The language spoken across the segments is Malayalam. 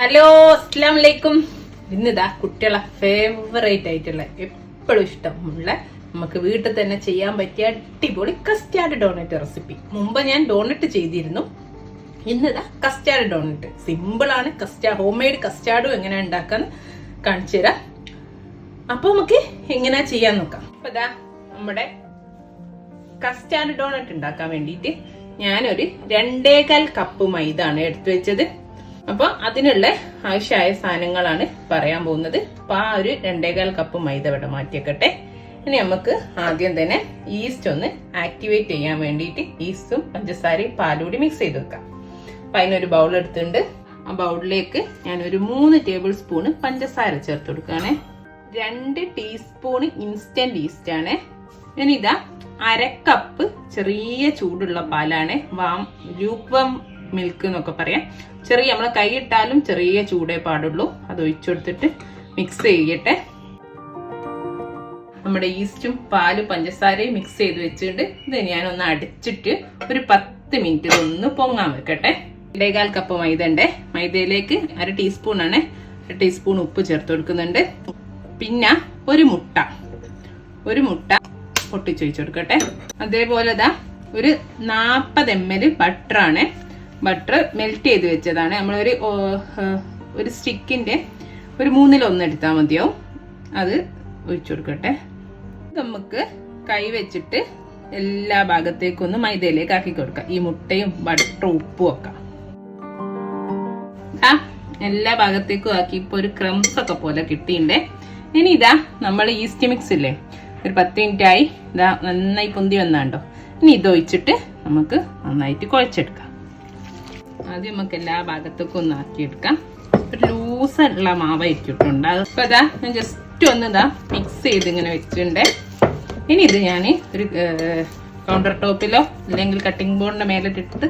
ഹലോ, അസ്സലാമു അലൈക്കും. ഇന്നിതാ കുട്ടികളെ ഫേവറേറ്റ് ആയിട്ടുള്ള എപ്പോഴും ഇഷ്ടമുള്ള നമുക്ക് വീട്ടിൽ തന്നെ ചെയ്യാൻ പറ്റിയ അടിപൊളി കസ്റ്റാർഡ് ഡോണറ്റ് റെസിപ്പി. മുമ്പ് ഞാൻ ഡോണറ്റ് ചെയ്തിരുന്നു. ഇന്നിതാ കസ്റ്റാർഡ് ഡോണറ്റ്. സിമ്പിൾ ആണ്. ഹോം മെയ്ഡ് കസ്റ്റാർഡും എങ്ങനെ ഉണ്ടാക്കാന്ന് കാണിച്ചു തരാം. അപ്പൊ നമുക്ക് എങ്ങനെ ചെയ്യാൻ നോക്കാം. അപ്പൊ ഇതാ നമ്മുടെ കസ്റ്റാർഡ് ഡോണറ്റ് ഉണ്ടാക്കാൻ വേണ്ടിയിട്ട് ഞാനൊരു 2.25 കപ്പ് മൈദ ആണ് എടുത്തു വെച്ചത്. അപ്പൊ അതിനുള്ള ആവശ്യമായ സാധനങ്ങളാണ് പറയാൻ പോകുന്നത്. അപ്പൊ ആ ഒരു 2.25 കപ്പ് മൈദ ഇവിടെ മാറ്റിയേക്കട്ടെ. ഇനി നമുക്ക് ആദ്യം തന്നെ ഈസ്റ്റ് ഒന്ന് ആക്ടിവേറ്റ് ചെയ്യാൻ വേണ്ടിയിട്ട് ഈസ്റ്റും പഞ്ചസാരയും പാലൂടി മിക്സ് ചെയ്ത് വെക്കാം. അപ്പൊ അതിനൊരു ബൗൾ എടുത്തിട്ടുണ്ട്. ആ ബൗളിലേക്ക് ഞാൻ ഒരു 3 ടേബിൾ സ്പൂണ് പഞ്ചസാര ചേർത്ത് കൊടുക്കുകയാണ്. 2 ടീസ്പൂൺ ഇൻസ്റ്റന്റ് ഈസ്റ്റ് ആണ്. ഇനി ഇതാ 1/2 കപ്പ് ചെറിയ ചൂടുള്ള പാലാണ്. ലൂക്ക്വാം മിൽക്ക് എന്നൊക്കെ പറയാം. നമ്മളെ കൈയിട്ടാലും ചെറിയ ചൂടേ പാടുള്ളൂ. അത് ഒഴിച്ചെടുത്തിട്ട് മിക്സ് ചെയ്യട്ടെ. നമ്മുടെ ഈസ്റ്റും പാലും പഞ്ചസാരയും മിക്സ് ചെയ്ത് വെച്ചിട്ട് ഇത് ഞാനൊന്ന് അടിച്ചിട്ട് ഒരു 10 മിനിറ്റ് ഇതൊന്ന് പൊങ്ങാൻ വെക്കട്ടെ. 2.25 കപ്പ് മൈദ ഉണ്ട്. മൈദയിലേക്ക് 1 ടീസ്പൂൺ ആണ്. 1 ടീസ്പൂൺ ഉപ്പ് ചേർത്ത് കൊടുക്കുന്നുണ്ട്. പിന്നെ ഒരു മുട്ട പൊട്ടിച്ച് വെച്ച് കൊടുക്കട്ടെ. അതേപോലെ ഒരു 40 ml ബട്ടർ ആണ്. ബട്ടർ മെൽറ്റ് ചെയ്ത് വെച്ചതാണ്. നമ്മളൊരു സ്റ്റിക്കിന്റെ ഒരു 1/3 എടുത്താൽ മതിയാവും. അത് ഒഴിച്ചു കൊടുക്കട്ടെ. നമുക്ക് കൈ വെച്ചിട്ട് എല്ലാ ഭാഗത്തേക്കും ഒന്ന് മൈദയിലേക്ക് ആക്കി കൊടുക്കാം. ഈ മുട്ടയും ബട്ടറും ഉപ്പും ഒക്കെ എല്ലാ ഭാഗത്തേക്കും ആക്കി ഇപ്പൊ ഒരു ക്രംസ് ഒക്കെ പോലെ കിട്ടിയിട്ടുണ്ട്. ഇനി ഇതാ നമ്മൾ ഈസ്റ്റ് മിക്സ് ഇല്ലേ, ഒരു 10 മിനിറ്റ് ആയി. ഇതാ നന്നായി പൊന്തി വന്നാണ്ടോ. ഇനി ഇത് ഒഴിച്ചിട്ട് നമുക്ക് നന്നായിട്ട് കുഴച്ചെടുക്കാം. ആദ്യം നമുക്ക് എല്ലാ ഭാഗത്തേക്കും ഒന്ന് ആക്കിയെടുക്കാം. ഒരു ലൂസുള്ള മാവായിരിക്കും. അപ്പൊ ഇതാ ഞാൻ ജസ്റ്റ് ഒന്ന് മിക്സ് ചെയ്ത് ഇങ്ങനെ വെച്ചിട്ടുണ്ട്. ഇനി ഇത് ഞാൻ ഒരു കൗണ്ടർ ടോപ്പിലോ അല്ലെങ്കിൽ കട്ടിംഗ് ബോർഡിന്റെ മേലിട്ടിട്ട്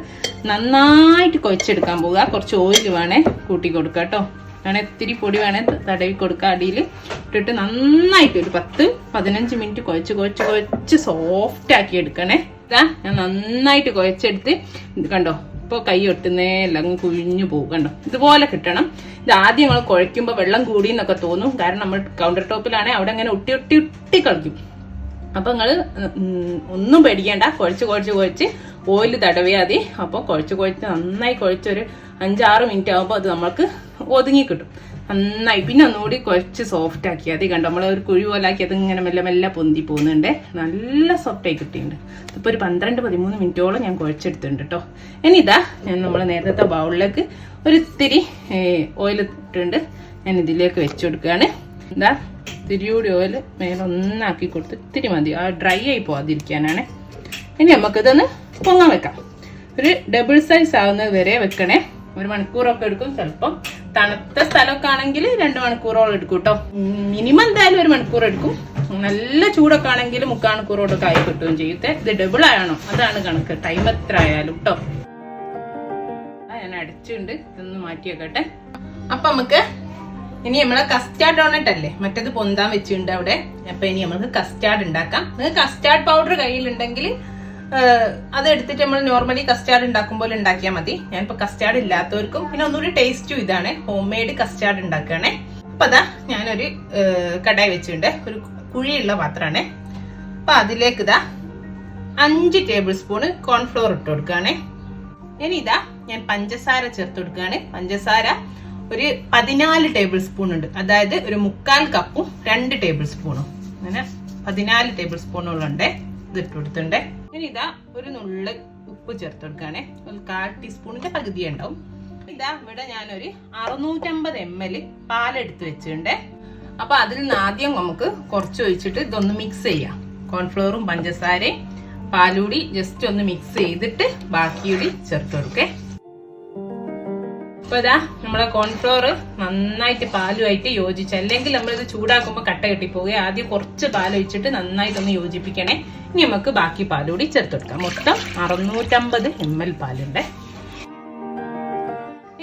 നന്നായിട്ട് കുഴച്ചെടുക്കാൻ പോവുക. കുറച്ച് ഓയിൽ വേണേ കൂട്ടി കൊടുക്കുക കേട്ടോ. വേണേ ഇത്തിരി പൊടി വേണേ തടവി കൊടുക്കുക. അടിയിൽ ഇട്ടിട്ട് നന്നായിട്ട് ഒരു 10-15 മിനിറ്റ് കുഴച്ച് സോഫ്റ്റ് ആക്കി എടുക്കണേ. ഇതാ ഞാൻ നന്നായിട്ട് കുഴച്ചെടുത്ത് കണ്ടോ. ഇപ്പോൾ കൈ ഒട്ടുന്നേ എല്ലാം കുഴിഞ്ഞു പോകും കണ്ടോ. ഇതുപോലെ കിട്ടണം. ഇത് ആദ്യം നമ്മൾ കുഴയ്ക്കുമ്പോൾ വെള്ളം കൂടി എന്നൊക്കെ തോന്നും. കാരണം നമ്മൾ കൗണ്ടർ ടോപ്പിലാണെങ്കിൽ അവിടെ അങ്ങനെ ഒട്ടി കളിക്കും. അപ്പൊ നിങ്ങൾ ഒന്നും പേടിക്കേണ്ട. കുഴച്ച് ഓയിൽ തടവിയാതി. അപ്പോൾ കുഴച്ച് നന്നായി കുഴച്ചൊരു 5-6 മിനിറ്റ് ആകുമ്പോൾ അത് നമ്മൾക്ക് ഒതുങ്ങി കിട്ടും നന്നായി. പിന്നെ ഒന്നുകൂടി കുഴച്ച് സോഫ്റ്റ് ആക്കി അത് കണ്ടോ. നമ്മൾ ഒരു കുഴി പോലെ ആക്കി അത് ഇങ്ങനെ മെല്ലെ പൊന്തി പോകുന്നുണ്ട്. നല്ല സോഫ്റ്റായി കിട്ടിയിട്ടുണ്ട്. ഇപ്പോൾ ഒരു 12-13 മിനിറ്റോളം ഞാൻ കുഴച്ചെടുത്തിട്ടുണ്ട് കേട്ടോ. ഇനി ഇതാ ഞാൻ നമ്മൾ നേരത്തെ ബൗളിലേക്ക് ഒരു ഇത്തിരി ഓയിൽ ഇട്ടിട്ടുണ്ട്. ഞാൻ ഇതിലേക്ക് വെച്ചു കൊടുക്കുകയാണ്. എന്താ ഇത്തിരിയൂടി ഓയിൽ മേലെ ഒന്നാക്കി കൊടുത്ത് ഇത്തിരി മതി. ആ ഡ്രൈ ആയി പോകാതിരിക്കാനാണ്. ഇനി നമുക്കിതൊന്ന് പൊങ്ങാൻ വെക്കാം. ഒരു ഡബിൾ സൈസ് ആവുന്നത് വരെ വെക്കണേ. 1 മണിക്കൂറൊക്കെ എടുക്കും. ചിലപ്പം തണുത്ത സ്ഥലമൊക്കെ ആണെങ്കിൽ 2 മണിക്കൂറോളം എടുക്കും കേട്ടോ. മിനിമം എന്തായാലും 1 മണിക്കൂർ എടുക്കും. നല്ല ചൂടൊക്കെ ആണെങ്കിൽ 3/4 മണിക്കൂറോടൊക്കെ ആയി കിട്ടുകയും ചെയ്യത്തെ. ഇത് ഡബിൾ ആണോ അതാണ് കണക്ക്. ടൈം എത്ര ആയാലും കേട്ടോ. ഞാൻ അടിച്ചുണ്ട്. ഇതൊന്ന് മാറ്റി വെക്കട്ടെ. അപ്പൊ നമുക്ക് ഇനി നമ്മളെ കസ്റ്റാർഡ് ഡോണറ്റ് അല്ലേ, മറ്റേത് പൊന്താൻ വെച്ചിട്ടുണ്ട് അവിടെ. അപ്പൊ ഇനി നമുക്ക് കസ്റ്റാർഡ് ഉണ്ടാക്കാം. നിങ്ങൾക്ക് കസ്റ്റാർഡ് പൗഡർ കയ്യിലുണ്ടെങ്കിൽ അത് എടുത്തിട്ട് നമ്മൾ നോർമലി കസ്റ്റാർഡ് ഉണ്ടാക്കുമ്പോൾ ഉണ്ടാക്കിയാൽ മതി. ഞാനിപ്പോ കസ്റ്റാർഡ് ഇല്ലാത്തവർക്കും പിന്നെ ഒന്നുകൂടി ടേസ്റ്റും ഇതാണ്. ഹോം മെയ്ഡ് കസ്റ്റാർഡ് ഉണ്ടാക്കുകയാണേ. അപ്പൊ അതാ ഞാനൊരു കടായി വെച്ചിട്ടുണ്ട്. ഒരു കുഴിയുള്ള പാത്രമാണ്. അപ്പൊ അതിലേക്ക് ഇതാ 5 ടേബിൾ സ്പൂണ് കോൺഫ്ലോർ ഇട്ട് കൊടുക്കുകയാണേ. ഇനി ഇതാ ഞാൻ പഞ്ചസാര ചേർത്ത് കൊടുക്കുകയാണ്. പഞ്ചസാര ഒരു 14 ടേബിൾ സ്പൂൺ ഉണ്ട്. അതായത് ഒരു 3/4 കപ്പും 2 ടേബിൾ സ്പൂണും അങ്ങനെ 14 ടേബിൾ സ്പൂണോളം ഉണ്ട്. ഇത് ഇട്ട് കൊടുത്തിട്ടുണ്ട്. ഇനി ഇതാ ഒരു നുള്ള് ഉപ്പ് ചേർത്ത് കൊടുക്കുകയാണെ. ഒരു 1/4 ടീസ്പൂണിന്റെ പകുതി ഉണ്ടാവും. ഇതാ ഇവിടെ ഞാനൊരു 650 ml പാലെടുത്ത് വെച്ചിട്ടുണ്ട്. അപ്പൊ അതിൽ നിന്ന് ആദ്യം നമുക്ക് കുറച്ച് ഒഴിച്ചിട്ട് ഇതൊന്ന് മിക്സ് ചെയ്യാം. കോൺഫ്ലോറും പഞ്ചസാരയും പാലൂടി ജസ്റ്റ് ഒന്ന് മിക്സ് ചെയ്തിട്ട് ബാക്കിയൂടി ചേർത്ത് കൊടുക്കേ. അപ്പൊ ഇതാ നമ്മളെ കോൺഫ്ലോർ നന്നായിട്ട് പാലുമായിട്ട് യോജിച്ച്, അല്ലെങ്കിൽ നമ്മളിത് ചൂടാക്കുമ്പോൾ കട്ട കെട്ടിപ്പോവുക. ആദ്യം കുറച്ച് പാൽ ഒഴിച്ചിട്ട് നന്നായിട്ടൊന്ന് യോജിപ്പിക്കണേ. ഇനി നമുക്ക് ബാക്കി പാലുകൂടി ചേർത്ത് കൊടുക്കാം. മൊത്തം 650 ml പാലുണ്ട്.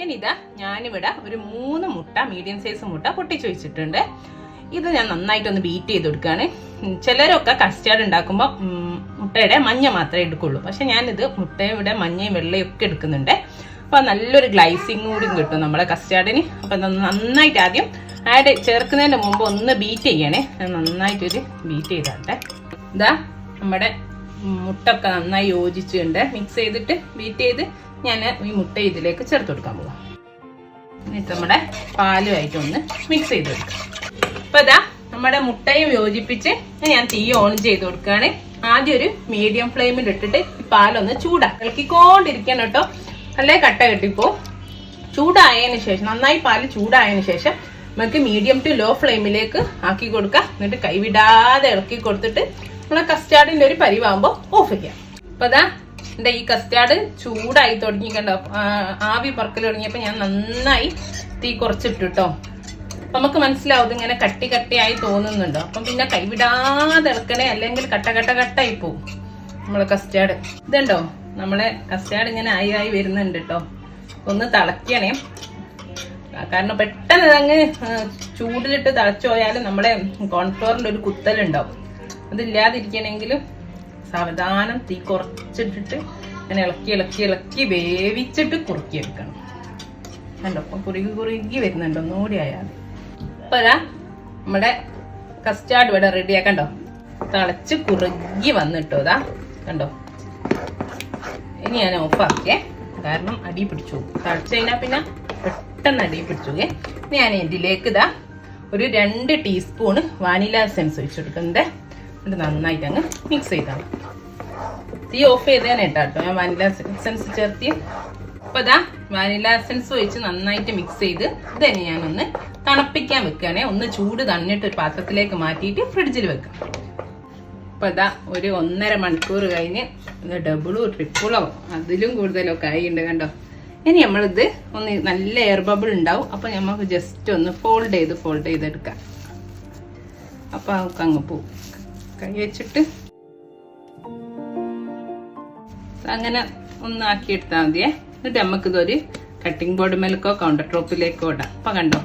ഇനി ഇതാ ഞാനിവിടെ ഒരു 3 മുട്ട, മീഡിയം സൈസ് മുട്ട പൊട്ടിച്ചു വെച്ചിട്ടുണ്ട്. ഇത് ഞാൻ നന്നായിട്ടൊന്ന് ബീറ്റ് ചെയ്ത് കൊടുക്കുകയാണ്. ചിലരൊക്കെ കസ്റ്റാർഡ് ഉണ്ടാക്കുമ്പോൾ മുട്ടയുടെ മഞ്ഞ മാത്രമേ എടുക്കുള്ളൂ. പക്ഷെ ഞാനിത് മുട്ടയുടെ മഞ്ഞയും വെള്ളയും ഒക്കെ എടുക്കുന്നുണ്ട്. അപ്പോൾ നല്ലൊരു ഗ്ലൈസിങ് കൂടി കിട്ടും നമ്മളെ കസ്റ്റാർഡിന്. അപ്പം നന്നായിട്ട് ആദ്യം ചേർക്കുന്നതിന് മുമ്പ് ഒന്ന് ബീറ്റ് ചെയ്യണേ. നന്നായിട്ടൊരു ബീറ്റ് ചെയ്താട്ടെ. ഇതാ നമ്മുടെ മുട്ടൊക്കെ നന്നായി യോജിച്ചുണ്ട്. മിക്സ് ചെയ്തിട്ട് ബീറ്റ് ചെയ്ത് ഞാൻ ഈ മുട്ട ഇതിലേക്ക് ചേർത്ത് കൊടുക്കാൻ പോവാം. എന്നിട്ട് നമ്മുടെ പാലുമായിട്ട് ഒന്ന് മിക്സ് ചെയ്ത് കൊടുക്കാം. അപ്പോൾ ഇതാ നമ്മുടെ മുട്ടയും യോജിപ്പിച്ച് ഞാൻ തീ ഓൺ ചെയ്ത് കൊടുക്കുകയാണ്. ആദ്യം ഒരു മീഡിയം ഫ്ലെയിമിൽ ഇട്ടിട്ട് പാലൊന്ന് ഇളക്കിക്കൊണ്ടിരിക്കണം കേട്ടോ, അല്ലേ കട്ട കെട്ടിപ്പോ. ചൂടായതിന് ശേഷം നന്നായി പാല് ചൂടായതിന് ശേഷം നമുക്ക് മീഡിയം ടു ലോ ഫ്ലെയിമിലേക്ക് ആക്കി കൊടുക്കാം. എന്നിട്ട് കൈവിടാതെ ഇളക്കി കൊടുത്തിട്ട് നമ്മളെ കസ്റ്റാർഡിന്റെ ഒരു പരിവാകുമ്പോൾ ഓഫ് ചെയ്യാം. അപ്പൊ അതാ എന്റെ ഈ കസ്റ്റാർഡ് ചൂടായി തുടങ്ങിക്കണ്ടോ, ആവി പറക്കൽ തുടങ്ങിയപ്പോ ഞാൻ നന്നായി തീ കുറച്ചിട്ടോ. നമുക്ക് മനസ്സിലാവും ഇങ്ങനെ കട്ടി കട്ടിയായി തോന്നുന്നുണ്ടോ. അപ്പം പിന്നെ കൈവിടാതെ ഇളക്കണേ, അല്ലെങ്കിൽ കട്ടായി പോവും നമ്മളെ കസ്റ്റാർഡ്. ഇതുണ്ടോ നമ്മളെ കസ്റ്റാർഡ് ഇങ്ങനെ ആയി വരുന്നുണ്ട് കേട്ടോ. ഒന്ന് തിളക്കണേ, കാരണം പെട്ടെന്ന് ഇതങ്ങ് ചൂടിലിട്ട് തിളച്ചു പോയാലും നമ്മളെ കോൺഫ്ലോറിന്റെ ഒരു കുത്തലുണ്ടാവും. അതില്ലാതിരിക്കണമെങ്കിലും സാവധാനം തീ കുറച്ചിട്ടിട്ട് അങ്ങനെ ഇളക്കി വേവിച്ചിട്ട് കുറുക്കിയെടുക്കണം. കണ്ടോ അപ്പം കുറുകി വരുന്നുണ്ടോ, ഒന്നുകൂടി ആയാൽ. അപ്പൊ നമ്മുടെ കസ്റ്റാർഡ് ഇവിടെ റെഡിയാ. കണ്ടോ തിളച്ച് കുറുകി വന്നിട്ടോ. ഇതാ കണ്ടോ. ഇനി ഞാൻ ഓഫാക്കിയേ, കാരണം അടി പിടിച്ചു. തിളച്ച് കഴിഞ്ഞാൽ പിന്നെ പെട്ടെന്ന് അടി പിടിച്ചു. ഇനി ഞാൻ ഇതിലേക്ക് ഇതാ ഒരു 2 ടീസ്പൂണ് വാനില എസൻസ് ഒഴിച്ചു കൊടുക്കുന്നുണ്ട്. എന്നിട്ട് നന്നായിട്ട് അങ്ങ് മിക്സ് ചെയ്താണ്. തീ ഓഫ് ചെയ്തേനെ കേട്ടോ ഞാൻ വാനില എസൻസ് ചേർത്തി. അപ്പൊ ഇതാ വാനില എസൻസ് ഒഴിച്ച് നന്നായിട്ട് മിക്സ് ചെയ്ത് ഇതന്നെ ഞാനൊന്ന് തണുപ്പിക്കാൻ വെക്കുകയാണെ. ഒന്ന് ചൂട് തണിഞ്ഞിട്ട് ഒരു പാത്രത്തിലേക്ക് മാറ്റിയിട്ട് ഫ്രിഡ്ജിൽ വെക്കാം. അപ്പൊ ഇതാ ഒരു 1.5 മണിക്കൂർ കഴിഞ്ഞ് ഡബിളോ ട്രിപ്പിളോ അതിലും കൂടുതലോ ആയിട്ടുണ്ട്. കണ്ടോ. ഇനി നമ്മളിത് ഒന്ന് നല്ല എയർ ബബിൾ ഉണ്ടാവും. അപ്പൊ നമുക്ക് ജസ്റ്റ് ഒന്ന് ഫോൾഡ് ചെയ്തെടുക്കാം. അപ്പൊ നമുക്ക് അങ്ങ് പോവും. കൈ വെച്ചിട്ട് അങ്ങനെ ഒന്ന് ആക്കിയെടുത്താൽ മതിയേ. എന്നിട്ട് നമുക്കിതൊരു കട്ടിംഗ് ബോർഡ് മേലേക്കോ കൗണ്ടർ ടോപ്പിലേക്കോ ഇടാം. അപ്പൊ കണ്ടോ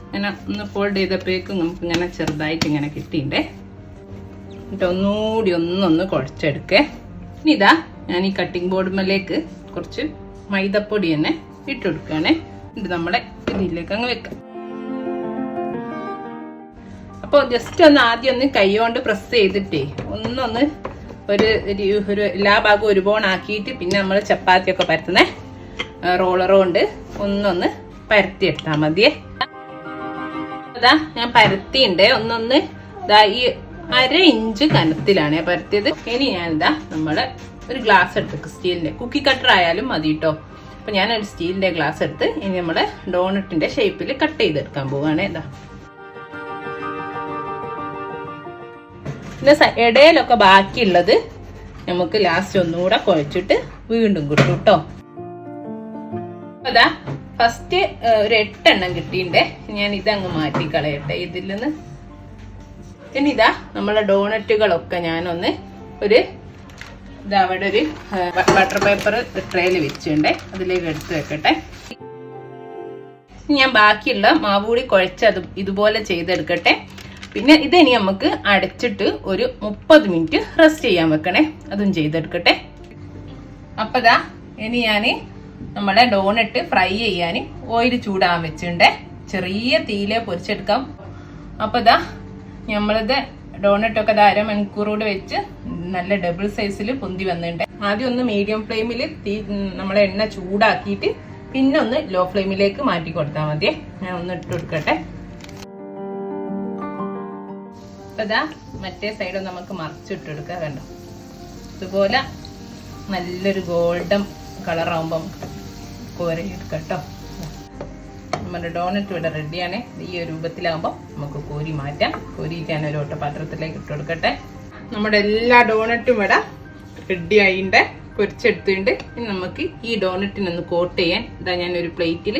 ഇങ്ങനെ ഒന്ന് ഫോൾഡ് ചെയ്തപ്പോഴേക്കും നമുക്ക് ഇങ്ങനെ ചെറുതായിട്ട് ഇങ്ങനെ കിട്ടിയിട്ടേ. എന്നിട്ട് ഒന്നുകൂടി ഒന്ന് കുഴച്ചെടുക്കേ. ഇനി ഇതാ ഞാൻ ഈ കട്ടിംഗ് ബോർഡ് മേലേക്ക് കുറച്ച് മൈദപ്പൊടി തന്നെ ഇട്ട് കൊടുക്കുകയാണേ. ഇത് നമ്മുടെ ഇതിലേക്ക് അങ്ങ് വെക്കാം. അപ്പോൾ ജസ്റ്റ് ഒന്ന് ആദ്യം ഒന്ന് കൈ കൊണ്ട് പ്രസ് ചെയ്തിട്ടേ ഒന്നൊന്ന് ഒരു എല്ലാ ഭാഗവും ഒരു ബോണാക്കിയിട്ട് പിന്നെ നമ്മൾ ചപ്പാത്തിയൊക്കെ പരത്തുന്നേ റോളർ കൊണ്ട് ഒന്നൊന്ന് പരത്തിയെടുത്താൽ മതിയേ. അതാ ഞാൻ പരത്തിയുണ്ട്. ഒന്നൊന്ന് ഇതാ ഈ 1/2 ഇഞ്ച് കനത്തിലാണ് പരത്തിയത്. ഇനി ഞാനിതാ നമ്മള് ഒരു ഗ്ലാസ് എടുത്ത് സ്റ്റീലിന്റെ കുക്കി കട്ടർ ആയാലും മതി കേട്ടോ. അപ്പൊ ഞാനൊരു സ്റ്റീലിന്റെ ഗ്ലാസ് എടുത്ത് ഇനി നമ്മുടെ ഡോണറ്റിന്റെ ഷേപ്പിൽ കട്ട് ചെയ്തെടുക്കാൻ പോവാണ്. ഇതാ പിന്നെ ഇടയിലൊക്കെ ബാക്കിയുള്ളത് നമുക്ക് ലാസ്റ്റ് ഒന്നുകൂടെ കുഴച്ചിട്ട് വീണ്ടും കിട്ടും കേട്ടോ. അതാ ഫസ്റ്റ് ഒരു 8 എണ്ണം കിട്ടിയിണ്ടേ. ഞാൻ ഇതങ്ങ് മാറ്റി കളയട്ടെ ഇതിൽ നിന്ന്. ഇനി ഇതാ നമ്മളെ ഡോണറ്റുകളൊക്കെ ഞാനൊന്ന് ഇതാ അവിടെ ഒരു ബട്ടർ പേപ്പർ ട്രേയിൽ വെച്ചിട്ടുണ്ടേ, അതിലേക്ക് എടുത്ത് വെക്കട്ടെ. ഞാൻ ബാക്കിയുള്ള മാവ് കൂടി കുഴച്ച് അത് ഇതുപോലെ ചെയ്തെടുക്കട്ടെ. പിന്നെ ഇതിനി നമുക്ക് അടച്ചിട്ട് ഒരു 30 മിനിറ്റ് റെസ്റ്റ് ചെയ്യാൻ വെക്കണേ. അതും ചെയ്തെടുക്കട്ടെ. അപ്പൊ ഇതാ ഇനി ഞാൻ നമ്മളെ ഡോണറ്റ് ഫ്രൈ ചെയ്യാൻ ഓയിൽ ചൂടാൻ വെച്ചിട്ടുണ്ടേ. ചെറിയ തീയിലെ പൊരിച്ചെടുക്കാം. അപ്പൊ ഇതാ നമ്മളിത് ഡോണറ്റൊക്കെ 1/2 മണിക്കൂറോട് വെച്ച് നല്ല ഡബിൾ സൈസിൽ പൊന്തി വന്നിട്ടുണ്ട്. ആദ്യം ഒന്ന് മീഡിയം ഫ്ലെയിമിൽ തീ നമ്മളെ എണ്ണ ചൂടാക്കിയിട്ട് പിന്നെ ഒന്ന് ലോ ഫ്ലെയിമിലേക്ക് മാറ്റി കൊടുത്താൽ മതിയേ. ഞാൻ ഒന്ന് ഇട്ട് കൊടുക്കട്ടെ. അപ്പൊ ഇതാ മറ്റേ സൈഡ് നമുക്ക് മറിച്ചിട്ടെടുക്കാം. കണ്ടോ ഇതുപോലെ നല്ലൊരു ഗോൾഡൻ കളറാകുമ്പം കോരിയെടുക്കാം കേട്ടോ. നമ്മുടെ ഡോണറ്റ് ഇവിടെ റെഡിയാണ്. ഈ ഒരു രൂപത്തിലാകുമ്പോൾ നമുക്ക് കോരി മാറ്റാം. കോരിയിട്ട് ഞാൻ ഒരു ഓട്ടപാത്രത്തിലേക്ക് ഇട്ട് കൊടുക്കട്ടെ. നമ്മുടെ എല്ലാ ഡോണറ്റും ഇവിടെ റെഡി ആയിട്ടുണ്ട്, പൊരിച്ചെടുത്തിട്ടുണ്ട്. ഇനി നമുക്ക് ഈ ഡോണറ്റിനൊന്ന് കോട്ട് ചെയ്യാൻ ഇതാ ഞാനൊരു പ്ലേറ്റിൽ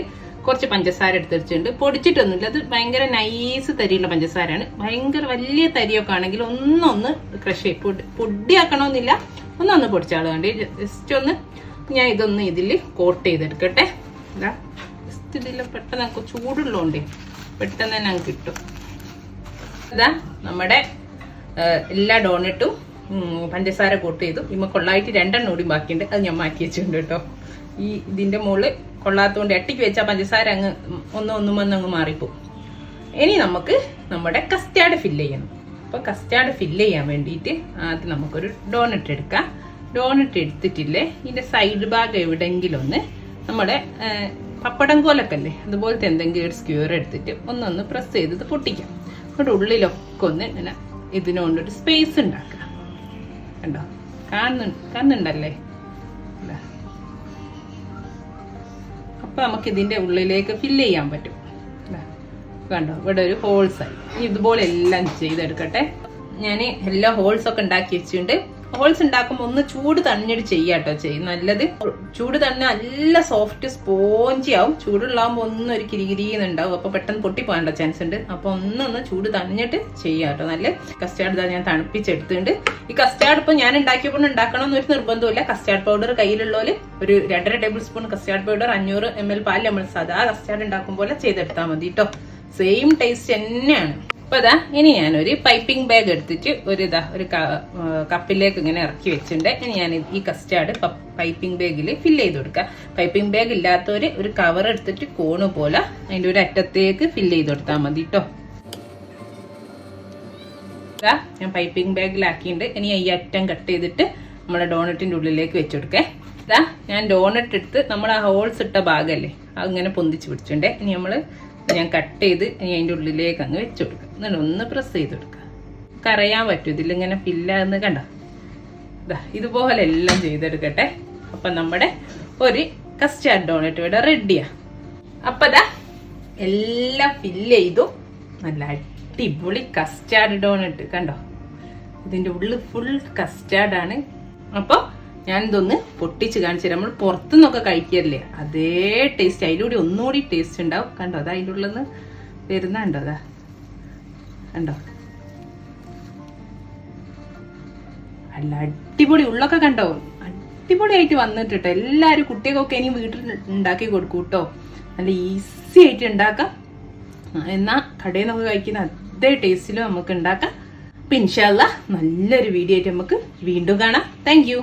കുറച്ച് പഞ്ചസാര എടുത്ത് വെച്ചിട്ടുണ്ട്. പൊടിച്ചിട്ടൊന്നുമില്ല, അത് ഭയങ്കര നൈസ് തരിയുള്ള പഞ്ചസാരയാണ്. ഭയങ്കര വലിയ തരിയൊക്കെ ആണെങ്കിൽ ഒന്നൊന്ന് ക്രഷ് ചെയ്യും. പൊടിയാക്കണമെന്നില്ല, ഒന്നൊന്ന് പൊടിച്ചാൽ വേണ്ടി. ജസ്റ്റ് ഒന്ന് ഞാൻ ഇതൊന്ന് ഇതിൽ കോട്ട് ചെയ്തെടുക്കട്ടെ. ഇതാ ജസ്റ്റ് ഇതിൽ പെട്ടെന്ന് നമുക്ക് ചൂടുള്ളതുകൊണ്ട് പെട്ടെന്ന് തന്നെ നമുക്ക് കിട്ടും. ഇതാ നമ്മുടെ എല്ലാ ഡോണറ്റും പഞ്ചസാര കോട്ട് ചെയ്തു. ഇമ്മ കൊള്ളായിട്ട് 2 എണ്ണം കൂടി ബാക്കിയുണ്ട്, അത് ഞാൻ മാറ്റി വെച്ചിട്ടുണ്ട് കേട്ടോ. ഈ ഇതിൻ്റെ മുകളിൽ കൊള്ളാത്തതുകൊണ്ട് എട്ടിക്ക് വെച്ചാൽ പഞ്ചസാര അങ്ങ് ഒന്നൊന്നുമൊന്നങ്ങ് മാറിപ്പോവും. ഇനി നമുക്ക് നമ്മുടെ കസ്റ്റാർഡ് ഫില്ല് ചെയ്യണം. അപ്പോൾ കസ്റ്റാർഡ് ഫില്ല് ചെയ്യാൻ വേണ്ടിയിട്ട് ആദ്യം നമുക്കൊരു ഡോണറ്റ് എടുക്കാം. ഡോണറ്റ് എടുത്തിട്ടില്ലേ ഇതിൻ്റെ സൈഡ് ഭാഗം എവിടെയെങ്കിലും ഒന്ന് നമ്മുടെ പപ്പടം കോലൊക്കെ അല്ലേ അതുപോലത്തെ എന്തെങ്കിലും ഒരു സ്ക്യൂർ എടുത്തിട്ട് ഒന്നൊന്ന് പ്രസ് ചെയ്തത് പൊട്ടിക്കാം. എന്നിട്ട് ഉള്ളിലൊക്കെ ഒന്ന് ഇങ്ങനെ ഇതിനോണ്ടൊരു സ്പേസ് ഉണ്ടാക്കണം. കണ്ടോ, കാണുന്നുണ്ടല്ലേ? അപ്പൊ നമുക്ക് ഇതിന്റെ ഉള്ളിലേക്ക് ഫില്ല് ചെയ്യാൻ പറ്റും. കണ്ടോ, ഇവിടെ ഒരു ഹോൾസ് ആയി. ഇതുപോലെ എല്ലാം ചെയ്തെടുക്കട്ടെ. ഞാൻ എല്ലാ ഹോൾസ് ഒക്കെ ഉണ്ടാക്കി വെച്ചിട്ടുണ്ട്. ഹോൾസ് ഉണ്ടാക്കുമ്പോൾ ഒന്ന് ചൂട് തണിഞ്ഞിട്ട് ചെയ്യാട്ടോ നല്ലത്. ചൂട് തണിഞ്ഞ നല്ല സോഫ്റ്റ് സ്പോഞ്ചി ആവും. ചൂടുള്ളാകുമ്പോൾ ഒന്നും ഒരു കിരികിരിന്നുണ്ടാവും. അപ്പൊ പെട്ടെന്ന് പൊട്ടിപ്പോകാനുള്ള ചാൻസ് ഉണ്ട്. അപ്പൊ ഒന്ന് ചൂട് തണിഞ്ഞിട്ട് ചെയ്യാട്ടോ നല്ല. കസ്റ്റാർഡ് ഞാൻ തണുപ്പിച്ചെടുത്തിട്ടുണ്ട്. ഈ കസ്റ്റാർഡ് ഇപ്പൊ ഞാൻ ഉണ്ടാക്കിയപ്പോൾ ഉണ്ടാക്കണം എന്നൊരു നിർബന്ധമില്ല. കസ്റ്റാർഡ് പൗഡർ കയ്യിലുള്ളവര് ഒരു 2.5 table spoon custard powder 500 ml പാലിൽ നമ്മൾ സാധാ കസ്റ്റാർഡ് ഉണ്ടാക്കും പോലെ ചെയ്തെടുത്താൽ മതി കേട്ടോ. സെയിം ടേസ്റ്റ് തന്നെയാണ്. അപ്പൊ ഇനി ഞാനൊരു പൈപ്പിംഗ് ബാഗ് എടുത്തിട്ട് ഒരു കപ്പിലേക്ക് ഇങ്ങനെ ഇറക്കി വെച്ചിട്ടുണ്ട്. ഇനി ഞാൻ ഈ കസ്റ്റാർഡ് പൈപ്പിംഗ് ബാഗിൽ ഫില്ല് ചെയ്ത് കൊടുക്കാം. പൈപ്പിംഗ് ബാഗ് ഇല്ലാത്തവര് ഒരു കവർ എടുത്തിട്ട് കോണ് പോലെ അതിന്റെ ഒരു അറ്റത്തേക്ക് ഫില്ല് ചെയ്ത് കൊടുത്താൽ മതി കേട്ടോ. ഞാൻ പൈപ്പിംഗ് ബാഗിലാക്കിയിട്ടുണ്ട്. ഇനി ഈ അറ്റം കട്ട് ചെയ്തിട്ട് നമ്മുടെ ഡോണറ്റിന്റെ ഉള്ളിലേക്ക് വെച്ച് കൊടുക്കേ. ഞാൻ ഡോണറ്റ് എടുത്ത് നമ്മൾ ആ ഹോൾസ് ഇട്ട ഭാഗമല്ലേ അങ്ങനെ പൊന്തിച്ച് പിടിച്ചിട്ടുണ്ട്. ഇനി ഞാൻ കട്ട് ചെയ്ത് ഇനി അതിൻ്റെ ഉള്ളിലേക്ക് അങ്ങ് വെച്ച് കൊടുക്കുക. എന്നിട്ട് ഒന്ന് പ്രസ് ചെയ്ത് കൊടുക്കുക. കറയാൻ പറ്റും ഇതിലിങ്ങനെ ഫില്ലാന്ന് കണ്ടോ. ഇതുപോലെ എല്ലാം ചെയ്തെടുക്കട്ടെ. അപ്പൊ നമ്മുടെ ഒരു കസ്റ്റാർഡ് ഡോണറ്റ് ഇവിടെ റെഡിയാ. അപ്പൊ എല്ലാം ഫില്ല് ചെയ്തു. നല്ല അടിപൊളി കസ്റ്റാർഡ് ഡോണറ്റ് കണ്ടോ. ഇതിന്റെ ഉള്ളിൽ ഫുൾ കസ്റ്റാർഡാണ്. അപ്പൊ ഞാനിതൊന്ന് പൊട്ടിച്ച് കാണിച്ചു തരാം. നമ്മൾ പുറത്തുനിന്നൊക്കെ കഴിക്കല്ലേ അതേ ടേസ്റ്റ്, അതിലൂടെ ഒന്നുകൂടി ടേസ്റ്റ് ഉണ്ടാവും. കണ്ടോ, അതിൻ്റെ ഉള്ളിൽ നിന്ന് വരുന്നുണ്ടോ? കണ്ടോ, അല്ല അടിപൊളി ഉള്ളൊക്കെ കണ്ടോ, അടിപൊളിയായിട്ട് വന്നിട്ടോ. എല്ലാവരും കുട്ടികൾക്കൊക്കെ ഇനി വീട്ടിൽ ഉണ്ടാക്കി കൊടുക്കും കേട്ടോ. നല്ല ഈസി ആയിട്ട് ഉണ്ടാക്കാം. എന്നാ കടയിൽ നിന്നൊക്കെ കഴിക്കുന്ന അതേ ടേസ്റ്റിലും നമുക്ക് ഉണ്ടാക്കാം. അപ്പൊ ഇൻഷാ അല്ലാഹ് നല്ലൊരു വീഡിയോ ആയിട്ട് നമുക്ക് വീണ്ടും കാണാം. Thank you.